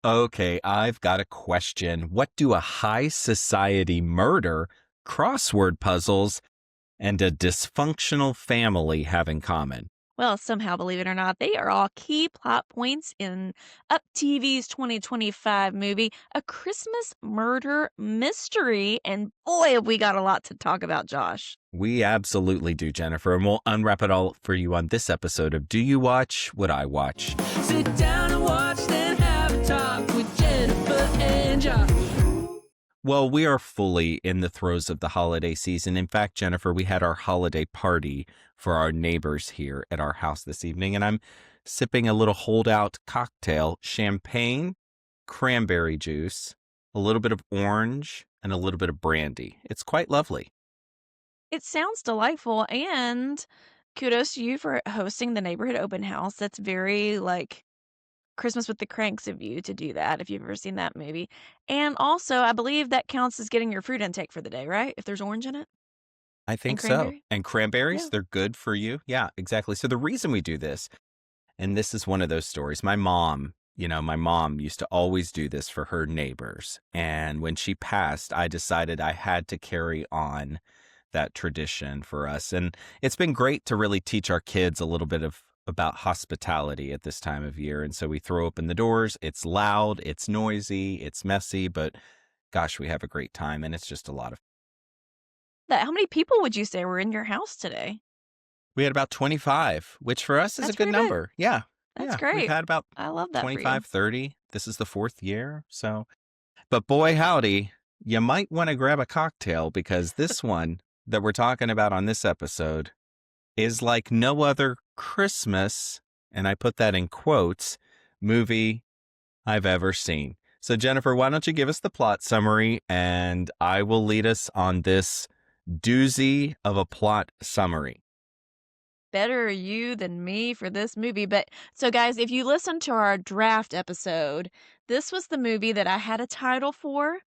Okay, I've got a question. What do a high society murder, crossword puzzles, and a dysfunctional family have in common? Well, somehow, believe it or not, they are all key plot points in Up TV's 2025 movie, A Christmas Murder Mystery. And boy, have we got a lot to talk about, Josh. We absolutely do, Jennifer, and we'll unwrap it all for you on this episode of Do You Watch What I Watch? Sit down and watch, then have a talk with Jennifer and Josh. Well, we are fully in the throes of the holiday season. In fact, Jennifer, we had our holiday party for our neighbors here at our house this evening, and I'm sipping a little holdout cocktail, champagne, cranberry juice, a little bit of orange, and a little bit of brandy. It's quite lovely. It sounds delightful, and kudos to you for hosting the neighborhood open house. That's very like Christmas with the Cranks of you to do that, if you've ever seen that movie. And also, I believe that counts as getting your fruit intake for the day, right? If there's orange in it I and think so. cranberry. And cranberries, Yeah. they're good for you. Yeah, exactly. So the reason we do this, and this is one of those stories, my mom used to always do this for her neighbors. And when she passed, I decided I had to carry on that tradition for us. And it's been great to really teach our kids a little bit about hospitality at this time of year. And so we throw open the doors. It's loud, it's noisy, it's messy, but gosh, we have a great time. And it's just a lot of How many people would you say were in your house today? We had about 25, which for us is a That's good pretty big. number. Yeah. That's Yeah. We've great. had about I love that for you. 25, 30. This is the fourth year. So, but boy, howdy, you might want to grab a cocktail because this one that we're talking about on this episode is like no other Christmas, and I put that in quotes, movie I've ever seen. So, Jennifer, why don't you give us the plot summary and I will lead us on this doozy of a plot summary. Better you than me for this movie. But so, guys, if you listen to our draft episode, this was the movie that I had a title for.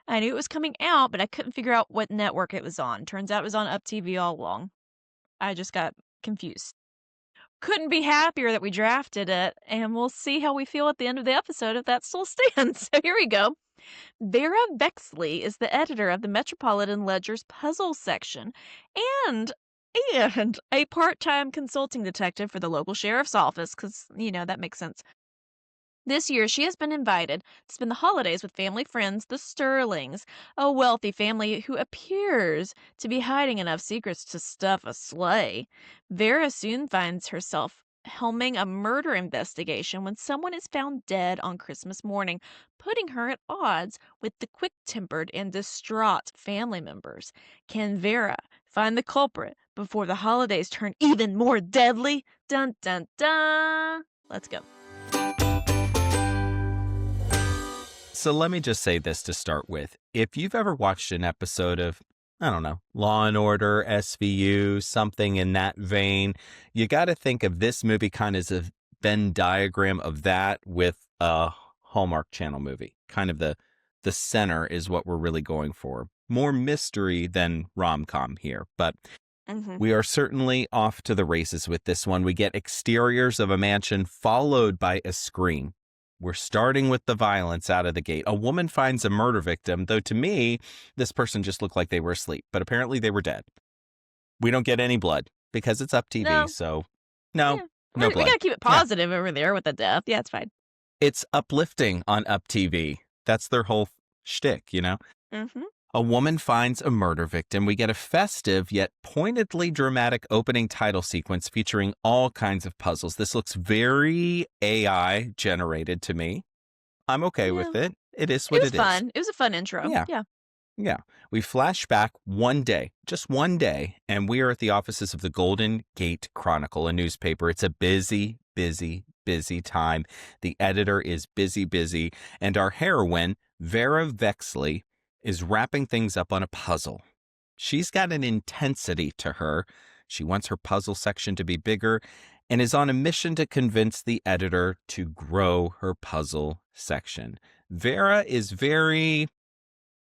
I knew it was coming out, but I couldn't figure out what network it was on. Turns out it was on Up TV all along. I just got confused. Couldn't be happier that we drafted it, and we'll see how we feel at the end of the episode if that still stands. So here we go. Vera Vexley is the editor of the Metropolitan Ledger's puzzle section and a part-time consulting detective for the local sheriff's office because, that makes sense. This year, she has been invited to spend the holidays with family friends, the Sterlings, a wealthy family who appears to be hiding enough secrets to stuff a sleigh. Vera soon finds herself helming a murder investigation when someone is found dead on Christmas morning, putting her at odds with the quick-tempered and distraught family members. Can Vera find the culprit before the holidays turn even more deadly? Dun dun dun! Let's go. So let me just say this to start with. If you've ever watched an episode of, I don't know, Law and Order, SVU, something in that vein, you got to think of this movie kind of as a Venn diagram of that with a Hallmark Channel movie. Kind of the center is what we're really going for. More mystery than rom-com here, but we are certainly off to the races with this one. We get exteriors of a mansion followed by a scream. We're starting with the violence out of the gate. A woman finds a murder victim, though to me, this person just looked like they were asleep, but apparently they were dead. We don't get any blood because it's Up TV, No. so no, Yeah. no We blood. gotta keep it positive over there with the death. Yeah, it's fine. It's uplifting on Up TV. That's their whole shtick, you know? Mm-hmm. A woman finds a murder victim. We get a festive yet pointedly dramatic opening title sequence featuring all kinds of puzzles. This looks very AI generated to me. I'm okay with it. It is what it is. It was fun. It was a fun intro. Yeah. Yeah. We flash back one day, just one day, and we are at the offices of the Golden Gate Chronicle, a newspaper. It's a busy, busy, busy time. The editor is busy, and our heroine, Vera Vexley, is wrapping things up on a puzzle. She's got an intensity to her. She wants her puzzle section to be bigger and is on a mission to convince the editor to grow her puzzle section. Vera is very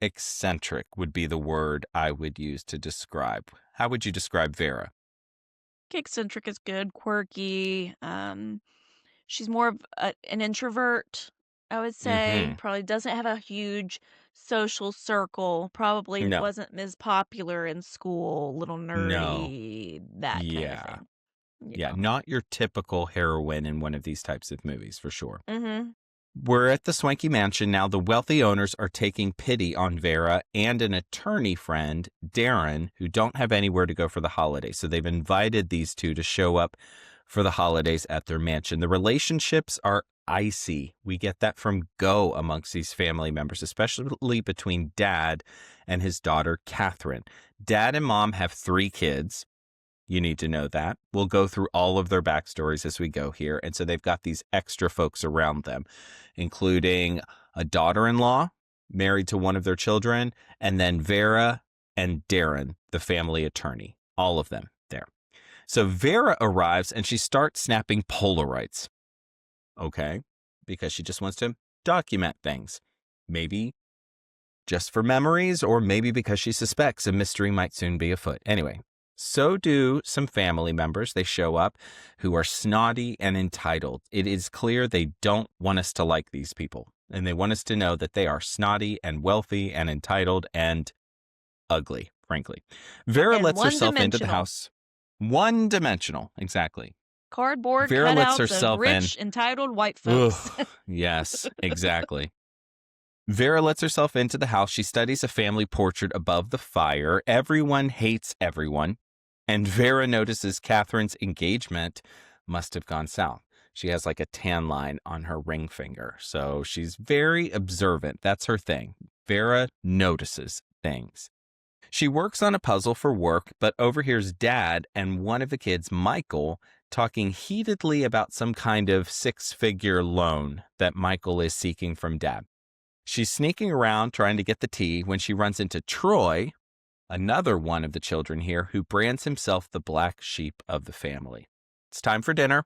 eccentric would be the word I would use to describe. How would you describe Vera? Eccentric is good. Quirky. she's more of an introvert, I would say. Mm-hmm. Probably doesn't have a huge social circle. Probably No. wasn't as popular in school, little No. nerdy, that kind of Yeah. thing. Yeah. Yeah. Not your typical heroine in one of these types of movies, for sure. Mm-hmm. We're at the swanky mansion now. The wealthy owners are taking pity on Vera and an attorney friend, Darren, who don't have anywhere to go for the holidays. So they've invited these two to show up for the holidays at their mansion. The relationships are icy. We get that from go amongst these family members, especially between Dad and his daughter, Catherine. Dad and Mom have 3 kids. You need to know that. We'll go through all of their backstories as we go here. And so they've got these extra folks around them, including a daughter-in-law married to one of their children, and then Vera and Darren, the family attorney. All of them there. So Vera arrives and she starts snapping Polaroids. Okay. Because she just wants to document things. Maybe just for memories, or maybe because she suspects a mystery might soon be afoot. Anyway. So do some family members. They show up who are snotty and entitled. It is clear they don't want us to like these people. And they want us to know that they are snotty and wealthy and entitled and ugly, frankly. Vera And lets herself into the one-dimensional. house. One-dimensional, exactly. Cardboard Vera lets cutouts herself of rich, entitled white folks. Ugh, yes, exactly. Vera lets herself into the house. She studies a family portrait above the fire. Everyone hates everyone. And Vera notices Catherine's engagement must have gone south. She has like a tan line on her ring finger. So she's very observant. That's her thing. Vera notices things. She works on a puzzle for work, but overhears Dad and one of the kids, Michael, talking heatedly about some kind of 6-figure loan that Michael is seeking from Dad. She's sneaking around trying to get the tea when she runs into Troy, another one of the children here, who brands himself the black sheep of the family. It's time for dinner.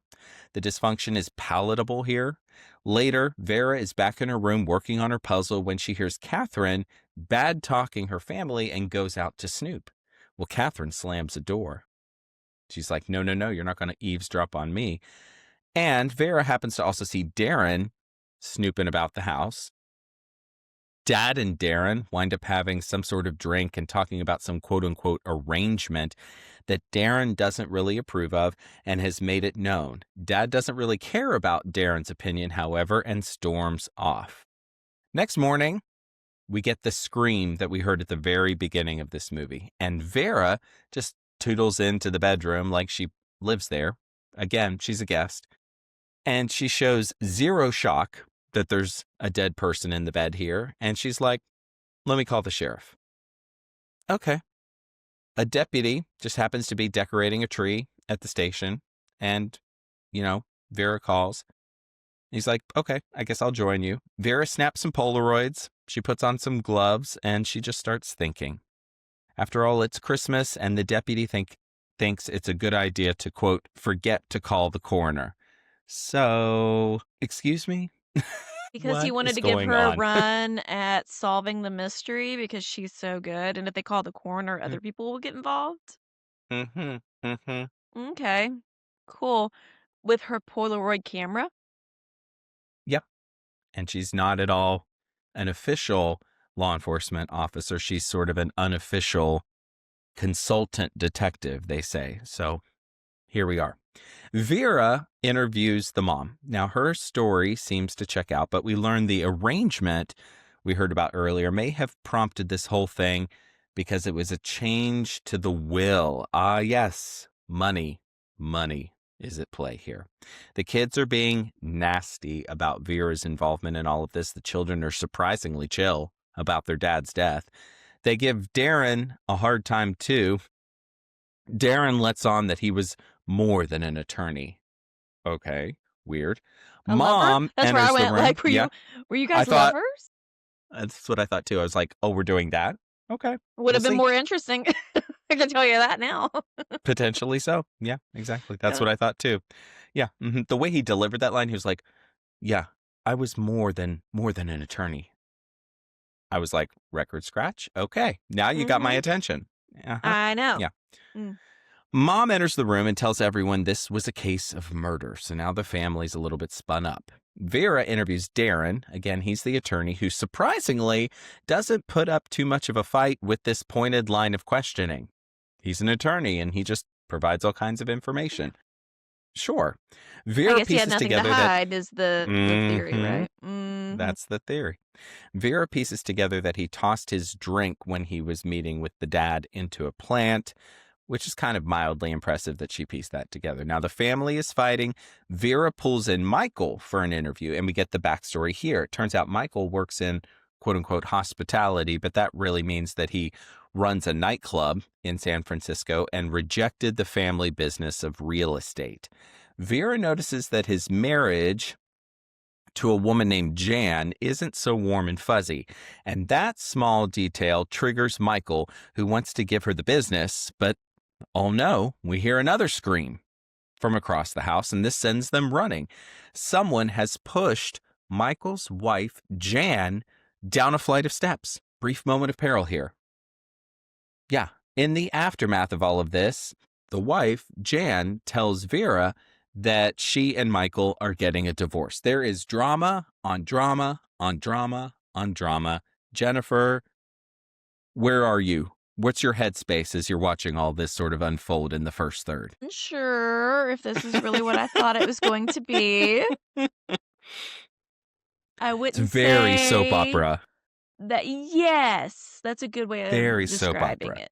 The dysfunction is palatable here. Later, Vera is back in her room working on her puzzle when she hears Catherine bad-talking her family and goes out to snoop. Well, Catherine slams the door. She's like, no, you're not going to eavesdrop on me. And Vera happens to also see Darren snooping about the house. Dad and Darren wind up having some sort of drink and talking about some quote-unquote arrangement that Darren doesn't really approve of and has made it known. Dad doesn't really care about Darren's opinion, however, and storms off. Next morning, we get the scream that we heard at the very beginning of this movie, and Vera just toodles into the bedroom like she lives there. Again, she's a guest. And she shows zero shock that there's a dead person in the bed here. And she's like, let me call the sheriff. Okay. A deputy just happens to be decorating a tree at the station. And, Vera calls. He's like, okay, I guess I'll join you. Vera snaps some Polaroids. She puts on some gloves and she just starts thinking. After all, it's Christmas and the deputy thinks it's a good idea to, quote, forget to call the coroner. So, excuse me? Because he wanted to give her a run at solving the mystery because she's so good. And if they call the coroner, other people will get involved. Okay, cool. With her Polaroid camera? Yep. And she's not at all an official law enforcement officer. She's sort of an unofficial consultant detective, they say. So here we are. Vera interviews the mom. Now, her story seems to check out, but we learn the arrangement we heard about earlier may have prompted this whole thing because it was a change to the will. Ah, yes, money is at play here. The kids are being nasty about Vera's involvement in all of this. The children are surprisingly chill about their dad's death. They give Darren a hard time, too. Darren lets on that he was more than an attorney. Okay, weird. A Mom lover? That's enters where I the went. room. Like, were you guys lovers? That's what I thought too. I was like, oh, we're doing that? Okay. Would have been more interesting. I can tell you that now. Potentially so. Yeah, exactly. That's what I thought too. Yeah. The way he delivered that line, he was like, yeah, I was more than an attorney. I was like, record scratch? Okay. Now you got my attention. I know. Yeah. Mom enters the room and tells everyone this was a case of murder. So now the family's a little bit spun up. Vera interviews Darren. Again, he's the attorney who surprisingly doesn't put up too much of a fight with this pointed line of questioning. He's an attorney and he just provides all kinds of information. Sure. Vera I guess he pieces had nothing together to hide is the theory, Mhm. right? Mhm. That's the theory. Vera pieces together that he tossed his drink when he was meeting with the dad into a plant, which is kind of mildly impressive that she pieced that together. Now, the family is fighting. Vera pulls in Michael for an interview, and we get the backstory here. It turns out Michael works in quote-unquote hospitality, but that really means that he runs a nightclub in San Francisco and rejected the family business of real estate. Vera notices that his marriage to a woman named Jan isn't so warm and fuzzy. And that small detail triggers Michael, who wants to give her the business, but oh no, we hear another scream from across the house, and this sends them running. Someone has pushed Michael's wife, Jan, down a flight of steps. Brief moment of peril here. Yeah, in the aftermath of all of this, the wife, Jan, tells Vera that she and Michael are getting a divorce. There is drama on drama on drama on drama. Jennifer, where are you? What's your headspace as you're watching all this sort of unfold in the first third? Sure, if this is really what I thought it was going to be. I It's wouldn't very soap say opera. that. Yes, that's a good way of Very soap describing opera. it.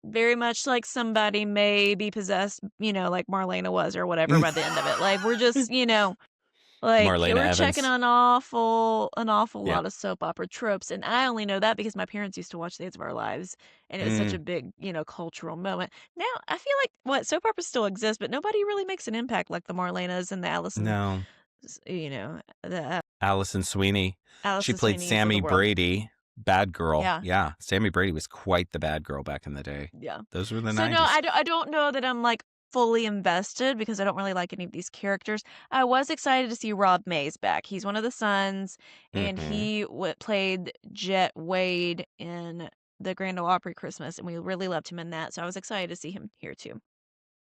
Very much like somebody may be possessed, like Marlena was or whatever by the end of it. Like we're just, like Marlena we're checking Evans. an awful Yeah. lot of soap opera tropes, and I only know that because my parents used to watch Days of Our Lives, and it was such a big, cultural moment. Now I feel like soap operas still exist, but nobody really makes an impact like the Marlenas and the Allison, No. the Allison Sweeney. She Allison played Sweeneys of the Sammy world. Brady, bad girl. Yeah. Yeah. Sammy Brady was quite the bad girl back in the day. Yeah. Those were the So 90s. no, I don't know that I'm like fully invested because I don't really like any of these characters. I was excited to see Rob Mays back. He's one of the sons, and Mhm. he played Jet Wade in the Grand Ole Opry Christmas, and we really loved him in that. So I was excited to see him here too.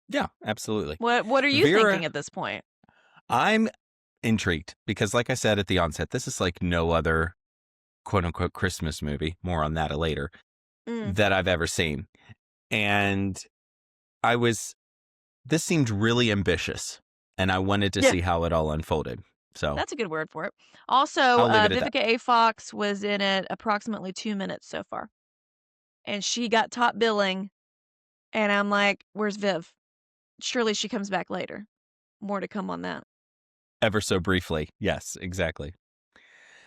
Yeah, absolutely. What are you Vera, thinking at this point? I'm intrigued because, like I said at the onset, this is like no other quote unquote Christmas movie, more on that later, that I've ever seen. And this seemed really ambitious, and I wanted to Yeah. see how it all unfolded. So That's a good word for it. Also, I'll leave it at that. Vivica A. Fox was in it approximately 2 minutes so far, and she got top billing. And I'm like, "Where's Viv? Surely she comes back later." More to come on that. Ever so briefly. Yes, exactly.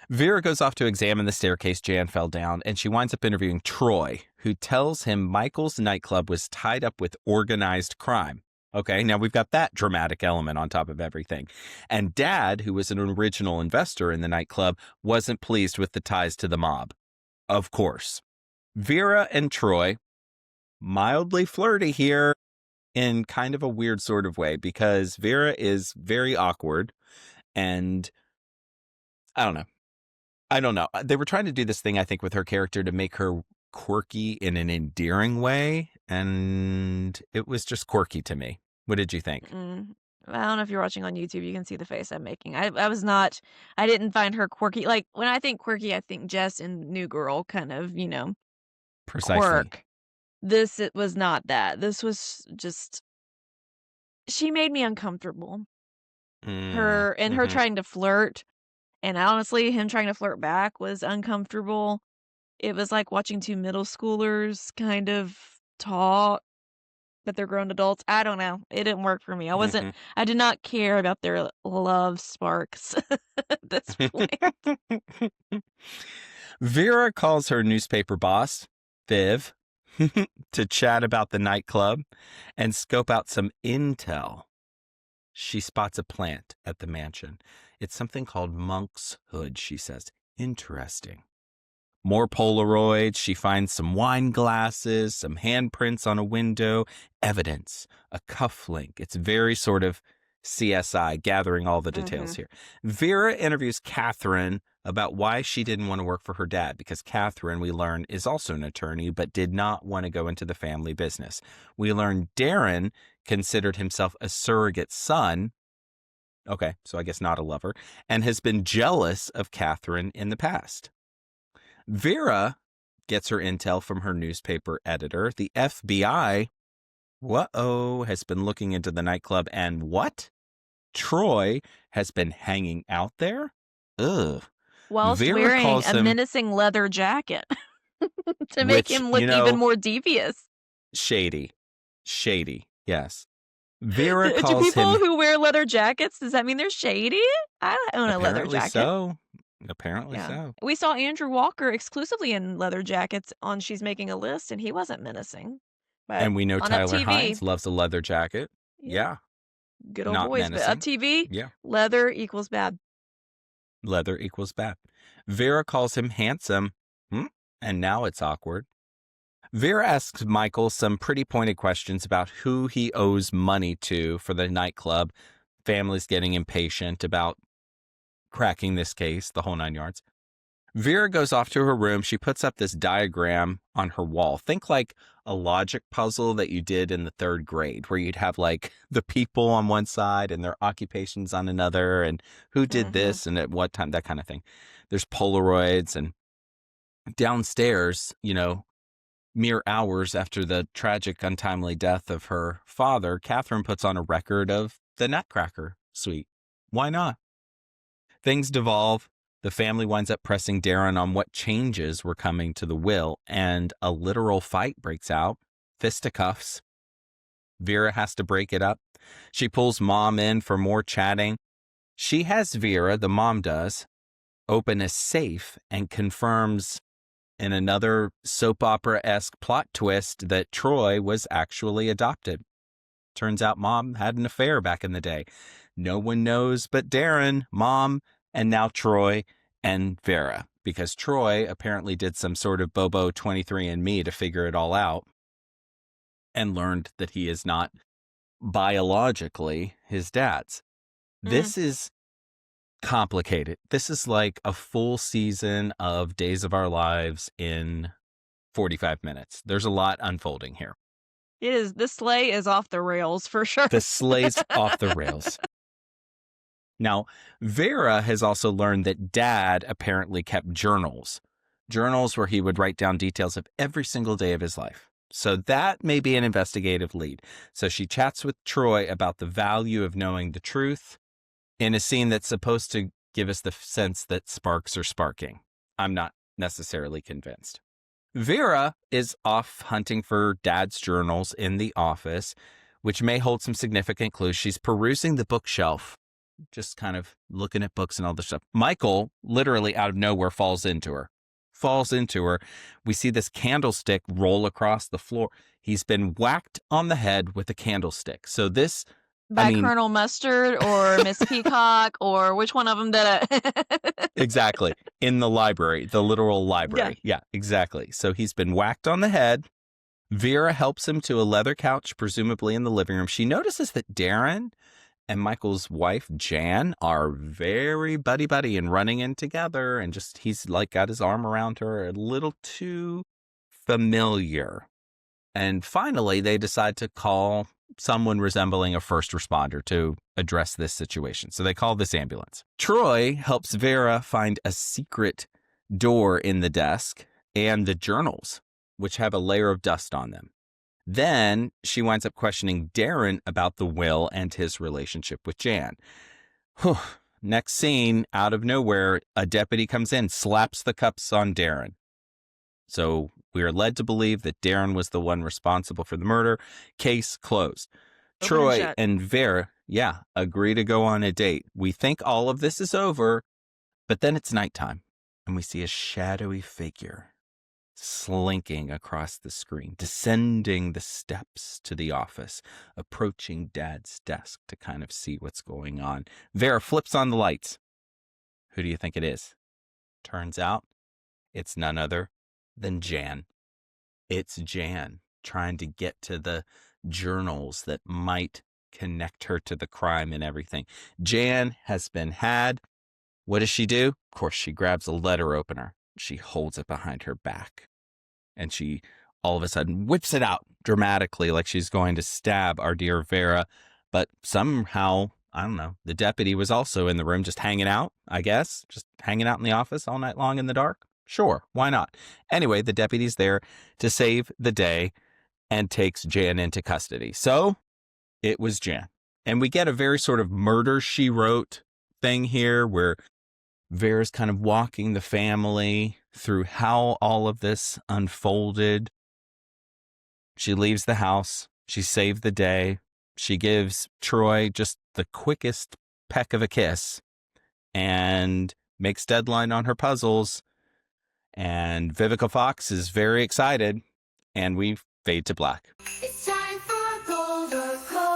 Vera goes off to examine the staircase Jan fell down, and she winds up interviewing Troy, who tells him Michael's nightclub was tied up with organized crime. Okay, now we've got that dramatic element on top of everything. And Dad, who was an original investor in the nightclub, wasn't pleased with the ties to the mob. Of course. Vera and Troy, mildly flirty here in kind of a weird sort of way, because Vera is very awkward, and I don't know. They were trying to do this thing, I think, with her character to make her quirky in an endearing way, and it was just quirky to me. What did you think? I don't know if you're watching on YouTube, you can see the face I'm making. I didn't find her quirky. Like, when I think quirky, I think Jess in New Girl kind of, Precisely. quirk. It was not that. This was just, she made me uncomfortable. Her trying to flirt, and honestly, him trying to flirt back was uncomfortable. It was like watching two middle schoolers kind of talk, but they're grown adults. I don't know. It didn't work for me. I did not care about their love sparks at this point. Vera calls her newspaper boss, Viv, to chat about the nightclub and scope out some intel. She spots a plant at the mansion. It's something called monk's hood, she says. Interesting. More Polaroids. She finds some wine glasses, some handprints on a window, evidence, a cufflink. It's very sort of CSI, gathering all the details here. Vera interviews Catherine, about why she didn't want to work for her dad, because Catherine, we learn, is also an attorney, but did not want to go into the family business. We learn Darren considered himself a surrogate son. Okay, so I guess not a lover, and has been jealous of Catherine in the past. Vera gets her intel from her newspaper editor. The FBI, has been looking into the nightclub, and what? Troy has been hanging out there? Ugh. Whilst Vera wearing calls a him- menacing leather jacket to make Which, him look even more devious. Shady, yes. Vera Do calls people him... who wear leather jackets, does that mean they're shady? I own a leather jacket. Apparently so. We saw Andrew Walker exclusively in leather jackets on She's Making a List, and he wasn't menacing. But And we know on Tyler UPTV, Hines loves a leather jacket. Yeah. Good old Not boys. menacing. But UPTV, Yeah. leather equals bad. Leather equals bad. Vera calls him handsome. And now it's awkward. Vera asks Michael some pretty pointed questions about who he owes money to for the nightclub. Family's getting impatient about cracking this case, the whole 9 yards. Vera goes off to her room. She puts up this diagram on her wall. Think like a logic puzzle that you did in the 3rd grade, where you'd have like the people on one side and their occupations on another, and who did this and at what time, that kind of thing. There's Polaroids, and downstairs, mere hours after the tragic, untimely death of her father, Catherine puts on a record of the Nutcracker Suite. Why not? Things devolve. The family winds up pressing Darren on what changes were coming to the will, and a literal fight breaks out. Fisticuffs. Vera has to break it up. She pulls Mom in for more chatting. She has Vera, the mom does, open a safe and confirms, in another soap opera-esque plot twist, that Troy was actually adopted. Turns out Mom had an affair back in the day. No one knows but Darren, Mom, and now Troy and Vera, because Troy apparently did some sort of Bobo 23andMe to figure it all out and learned that he is not biologically his dad's. This is complicated. This is like a full season of Days of Our Lives in 45 minutes. There's a lot unfolding here. It is. The sleigh is off the rails for sure. The sleigh's off the rails. Now, Vera has also learned that Dad apparently kept journals where he would write down details of every single day of his life. So that may be an investigative lead. So she chats with Troy about the value of knowing the truth in a scene that's supposed to give us the sense that sparks are sparking. I'm not necessarily convinced. Vera is off hunting for Dad's journals in the office, which may hold some significant clues. She's perusing the bookshelf, just kind of looking at books and all this stuff. Michael, literally out of nowhere, falls into her. We see this candlestick roll across the floor. He's been whacked on the head with a candlestick. So this... By Colonel Mustard or Miss Peacock, or which one of them did it? Exactly. In the library, the literal library. Yeah, exactly. So he's been whacked on the head. Vera helps him to a leather couch, presumably in the living room. She notices that Darren and Michael's wife, Jan, are very buddy-buddy and running in together. And just, he's like got his arm around her, a little too familiar. And finally, they decide to call someone resembling a first responder to address this situation. So they call this ambulance. Troy helps Vera find a secret door in the desk and the journals, which have a layer of dust on them. Then she winds up questioning Darren about the will and his relationship with Jan. Next scene, out of nowhere, a deputy comes in, slaps the cuffs on Darren. So we are led to believe that Darren was the one responsible for the murder. Case closed. Troy and Vera, agree to go on a date. We think all of this is over, but then it's nighttime, and we see a shadowy figure slinking across the screen, descending the steps to the office, approaching Dad's desk to kind of see what's going on. Vera flips on the lights. Who do you think it is? Turns out it's none other than Jan. It's Jan trying to get to the journals that might connect her to the crime and everything. Jan has been had. What does she do? Of course, she grabs a letter opener. She holds it behind her back. And she all of a sudden whips it out dramatically like she's going to stab our dear Vera. But somehow, I don't know, the deputy was also in the room just hanging out, I guess, just hanging out in the office all night long in the dark. Sure, why not? Anyway, the deputy's there to save the day and takes Jan into custody. So it was Jan. And we get a very sort of murder she wrote thing here where Vera's kind of walking the family through how all of this unfolded. She leaves the house. She saved the day. She gives Troy just the quickest peck of a kiss and makes deadline on her puzzles. And Vivica Fox is very excited. And we fade to black. It's time for Gold or Coal.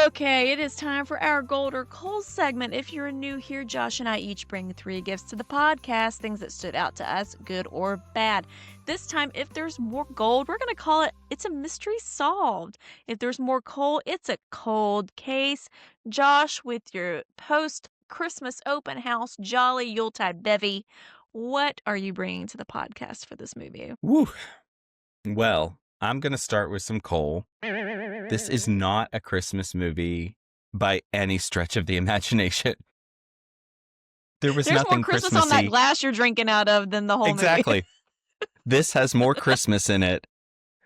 Okay, it is time for our Gold or Coal segment. If you're new here, Josh and I each bring 3 gifts to the podcast, things that stood out to us, good or bad. This time, if there's more gold, we're going to call it, it's a mystery solved. If there's more coal, it's a cold case. Josh, with your post-Christmas open house, jolly Yuletide bevy, what are you bringing to the podcast for this movie? Woo. Well, I'm going to start with some coal. This is not a Christmas movie by any stretch of the imagination. There's nothing more Christmas on that glass you're drinking out of than the whole movie. Exactly. This has more Christmas in it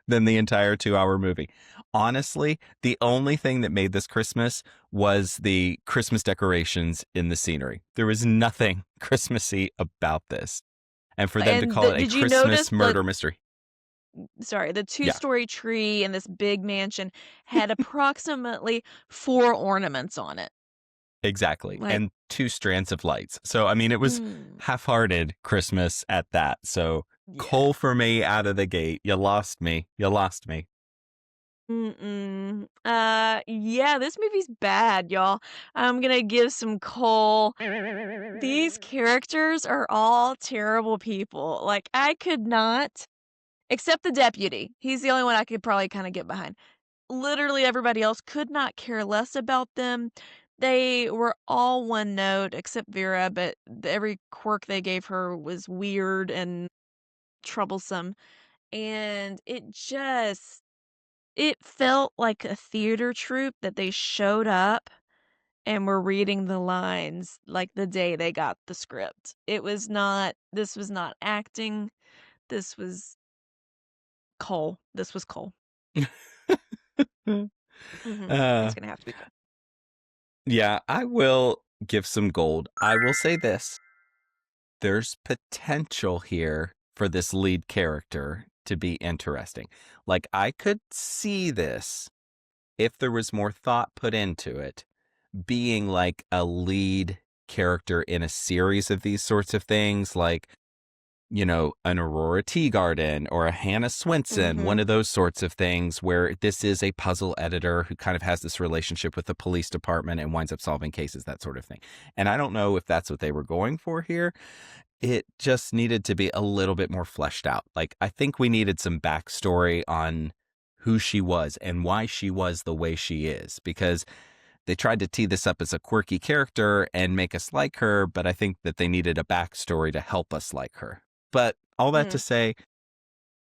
than the entire 2-hour movie. Honestly, the only thing that made this Christmas was the Christmas decorations in the scenery. There was nothing Christmassy about this. And for them to call it a Christmas murder mystery. Sorry, the 2-story tree in this big mansion had approximately 4 ornaments on it. Exactly. And 2 strands of lights. So, I mean, it was half-hearted Christmas at that. So, coal for me out of the gate. You lost me. You lost me. Yeah, this movie's bad, y'all. I'm gonna give some coal. These characters are all terrible people. Like, I could not, except the deputy. He's the only one I could probably kind of get behind. Literally everybody else could not care less about them. They were all one note except Vera, but every quirk they gave her was weird and troublesome. And it felt like a theater troupe that they showed up and were reading the lines like the day they got the script. This was not acting. This was coal. This was coal. It's gonna have to be coal. Yeah, I will give some gold. I will say this. There's potential here for this lead character to be interesting. Like, I could see this, if there was more thought put into it, being like a lead character in a series of these sorts of things, like, you know, an Aurora Teagarden or a Hannah Swenson, one of those sorts of things where this is a puzzle editor who kind of has this relationship with the police department and winds up solving cases, that sort of thing. And I don't know if that's what they were going for here. It just needed to be a little bit more fleshed out. Like, I think we needed some backstory on who she was and why she was the way she is, because they tried to tee this up as a quirky character and make us like her, but I think that they needed a backstory to help us like her. But all that to say,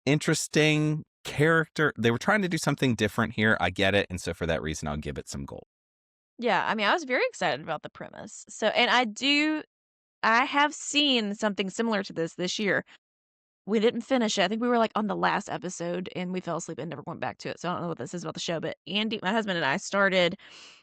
interesting character. They were trying to do something different here. I get it. And so for that reason, I'll give it some gold. Yeah, I mean, I was very excited about the premise. So, and I have seen something similar to this year. We didn't finish it. I think we were like on the last episode and we fell asleep and never went back to it. So I don't know what this is about the show, but Andy, my husband, and I started.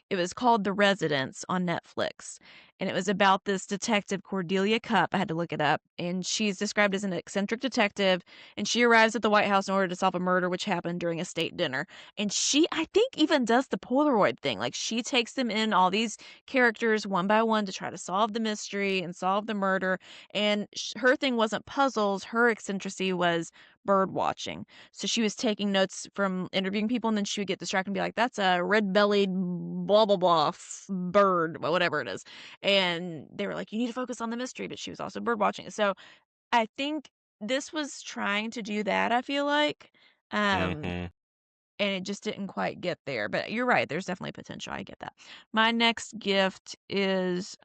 It was called The Residence on Netflix. And it was about this detective, Cordelia Cupp. I had to look it up. And she's described as an eccentric detective. And she arrives at the White House in order to solve a murder which happened during a state dinner. And she, I think, even does the Polaroid thing. Like, she takes them in, all these characters, one by one to try to solve the mystery and solve the murder. And her thing wasn't puzzles. Her eccentricity was bird watching. So she was taking notes from interviewing people, and then she would get distracted and be like, that's a red-bellied blah, blah, blah bird, whatever it is. And they were like, you need to focus on the mystery, but she was also bird watching. So I think this was trying to do that, I feel like. and it just didn't quite get there. But you're right, there's definitely potential. I get that. My next gift is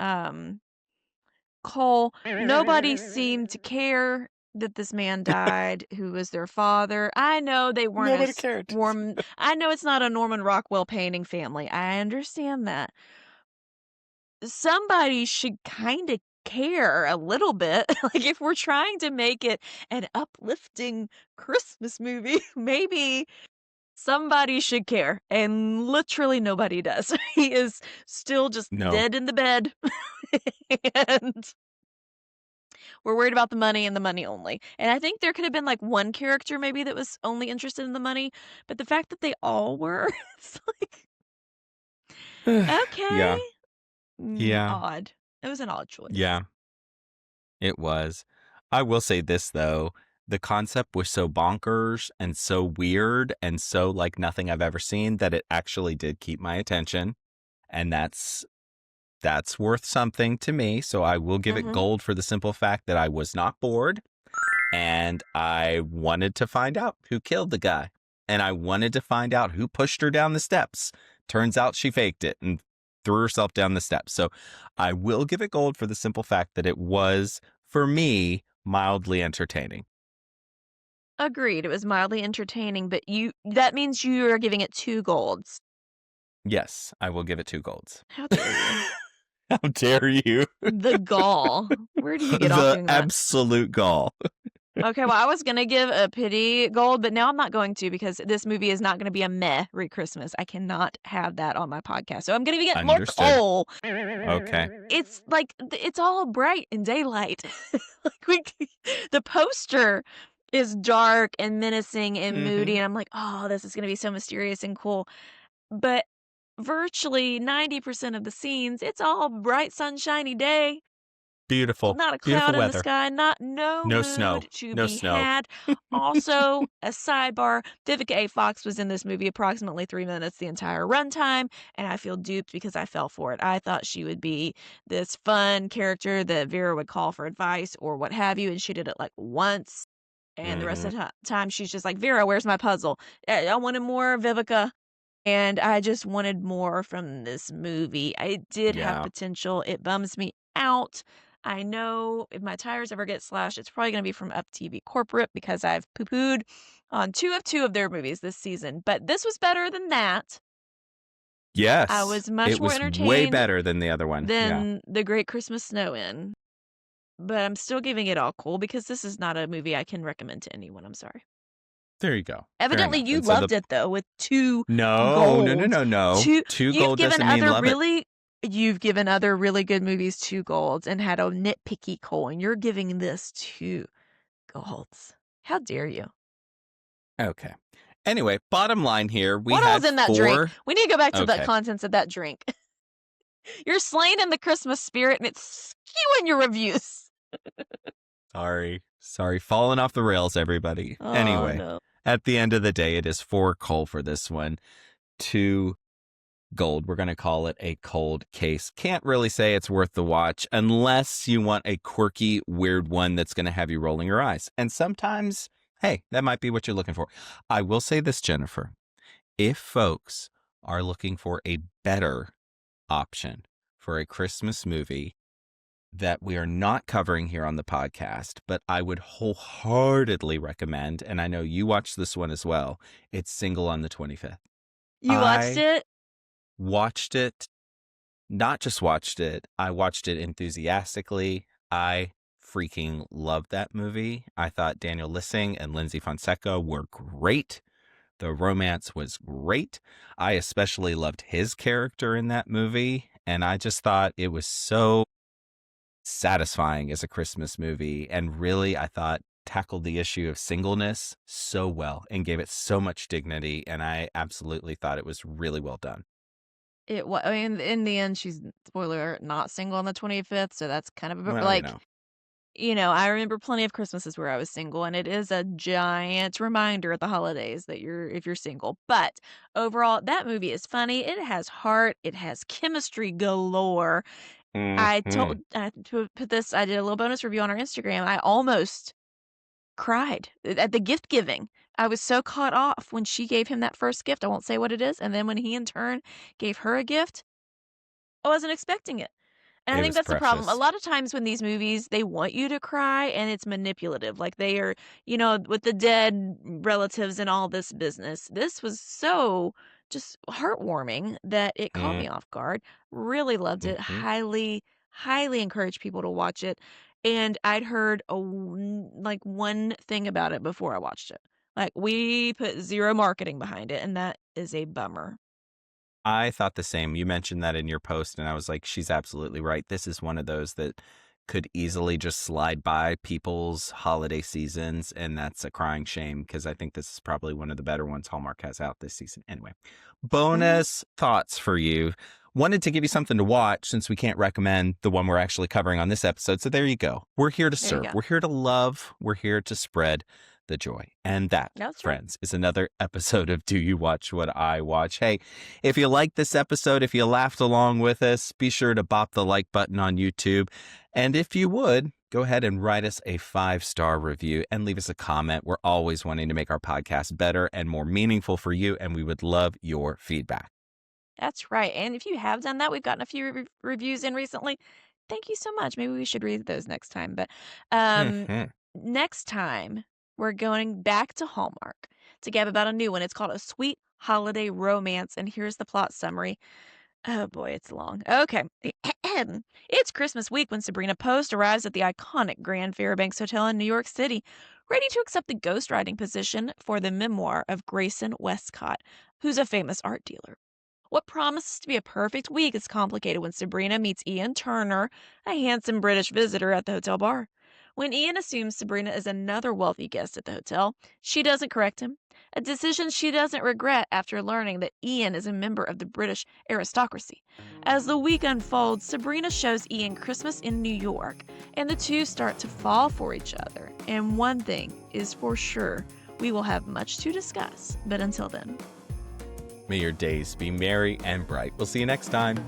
Cole. Nobody seemed to care that this man died, who was their father. I know they weren't Nobody as cared. warm. I know it's not a Norman Rockwell painting family. I understand that. Somebody should kind of care a little bit. Like, if we're trying to make it an uplifting Christmas movie, maybe somebody should care. And literally nobody does. He is still just No. dead in the bed. And we're worried about the money and the money only. And I think there could have been like one character maybe that was only interested in the money, but the fact that they all were, it's like, okay. Yeah. Yeah. Odd. It was an odd choice. Yeah. It was. I will say this, though. The concept was so bonkers and so weird and so like nothing I've ever seen that it actually did keep my attention. And that's worth something to me. So I will give it gold for the simple fact that I was not bored. And I wanted to find out who killed the guy. And I wanted to find out who pushed her down the steps. Turns out she faked it and threw herself down the steps. So I will give it gold for the simple fact that it was, for me, mildly entertaining. Agreed. It was mildly entertaining, but that means you are giving it 2 golds. Yes, I will give it 2 golds. How dare you? How dare you? The gall. Where do you get off doing The that? absolute gall. Okay, well, I was going to give a pity gold, but now I'm not going to because this movie is not going to be a meh Christmas. I cannot have that on my podcast. So I'm going to get more Understood. Cole. Okay. It's like, it's all bright and daylight. The poster is dark and menacing and moody, and I'm like, oh, this is going to be so mysterious and cool. But virtually 90% of the scenes, it's all bright, sunshiny day. Beautiful. Not a Beautiful cloud in weather. the sky, no No mood snow. to No be snow. had. Also, a sidebar, Vivica A. Fox was in this movie approximately 3 minutes the entire runtime, and I feel duped because I fell for it. I thought she would be this fun character that Vera would call for advice or what have you, and she did it like once, and the rest of the time she's just like, Vera, where's my puzzle? I wanted more Vivica. And I just wanted more from this movie. It did have Yeah. potential. It bums me out. I know if my tires ever get slashed, it's probably going to be from UpTV Corporate because I've poo-pooed on 2 of their movies this season. But this was better than that. Yes. I was much it more was entertained way better than the other one. than The Great Christmas Snow-In. But I'm still giving it all cool because this is not a movie I can recommend to anyone. I'm sorry. There you go. Fair Evidently, enough. you And so loved it though with 2 No. golds. 2 You've gold given doesn't mean other love it. really you've given other really good movies 2 golds and had a nitpicky Cole, and you're giving this 2 golds. How dare you? Okay. Anyway, bottom line here, we What had all's in that 4. drink? We need to go back to the Okay. contents of that drink. You're slain in the Christmas spirit, and it's skewing your reviews. Sorry, falling off the rails, everybody. Oh, Anyway, no. at the end of the day, it is 4 coal for this one. 2 gold. We're going to call it a cold case. Can't really say it's worth the watch unless you want a quirky, weird one that's going to have you rolling your eyes. And sometimes, hey, that might be what you're looking for. I will say this, Jennifer. If folks are looking for a better option for a Christmas movie that we are not covering here on the podcast, but I would wholeheartedly recommend, and I know you watched this one as well, it's Single on the 25th. You watched it? Watched it, not just watched it, I watched it enthusiastically. I freaking loved that movie. I thought Daniel Lissing and Lindsay Fonseca were great. The romance was great. I especially loved his character in that movie, and I just thought it was so satisfying as a Christmas movie, and really, I thought tackled the issue of singleness so well and gave it so much dignity, and I absolutely thought it was really well done. I mean, in the end, she's, spoiler alert, not single on the 25th, so that's kind of a bit Well, like, I remember plenty of Christmases where I was single, and it is a giant reminder at the holidays that if you're single. But overall, that movie is funny. It has heart. It has chemistry galore. I put this, I did a little bonus review on our Instagram. I almost cried at the gift giving I was so caught off when she gave him that first gift. I won't say what it is. And then when he in turn gave her a gift, I wasn't expecting it. And I It think was that's the problem. A precious. lot of times when these movies, they want you to cry and it's manipulative. Like they are, with the dead relatives and all this business. This was so just heartwarming that it caught Mm, me off guard. Really loved it. mhm. Highly, highly encourage people to watch it. And I'd heard like one thing about it before I watched it. Like we put zero marketing behind it, and that is a bummer. I thought the same. You mentioned that in your post, and I was like, she's absolutely right. This is one of those that could easily just slide by people's holiday seasons, and that's a crying shame because I think this is probably one of the better ones Hallmark has out this season. Anyway, Mhm. bonus thoughts for you. Wanted to give you something to watch since we can't recommend the one we're actually covering on this episode. So there you go. We're here to There you serve. go. We're here to love. We're here to spread the joy. And that, That's right. friends, is another episode of Do You Watch What I Watch? Hey, if you liked this episode, if you laughed along with us, be sure to bop the like button on YouTube. And if you would, go ahead and write us a 5-star review and leave us a comment. We're always wanting to make our podcast better and more meaningful for you, and we would love your feedback. That's right. And if you have done that, we've gotten a few reviews in recently. Thank you so much. Maybe we should read those next time. But um, Mhm. next time, we're going back to Hallmark to gab about a new one. It's called A Sweet Holiday Romance. And here's the plot summary. Oh boy, it's long. Okay. It's Christmas week when Sabrina Post arrives at the iconic Grand Fairbanks Hotel in New York City, ready to accept the ghostwriting position for the memoir of Grayson Westcott, who's a famous art dealer. What promises to be a perfect week is complicated when Sabrina meets Ian Turner, a handsome British visitor at the hotel bar. When Ian assumes Sabrina is another wealthy guest at the hotel, she doesn't correct him, a decision she doesn't regret after learning that Ian is a member of the British aristocracy. As the week unfolds, Sabrina shows Ian Christmas in New York, and the two start to fall for each other. And one thing is for sure, we will have much to discuss. But until then, May your days be merry and bright. We'll see you next time.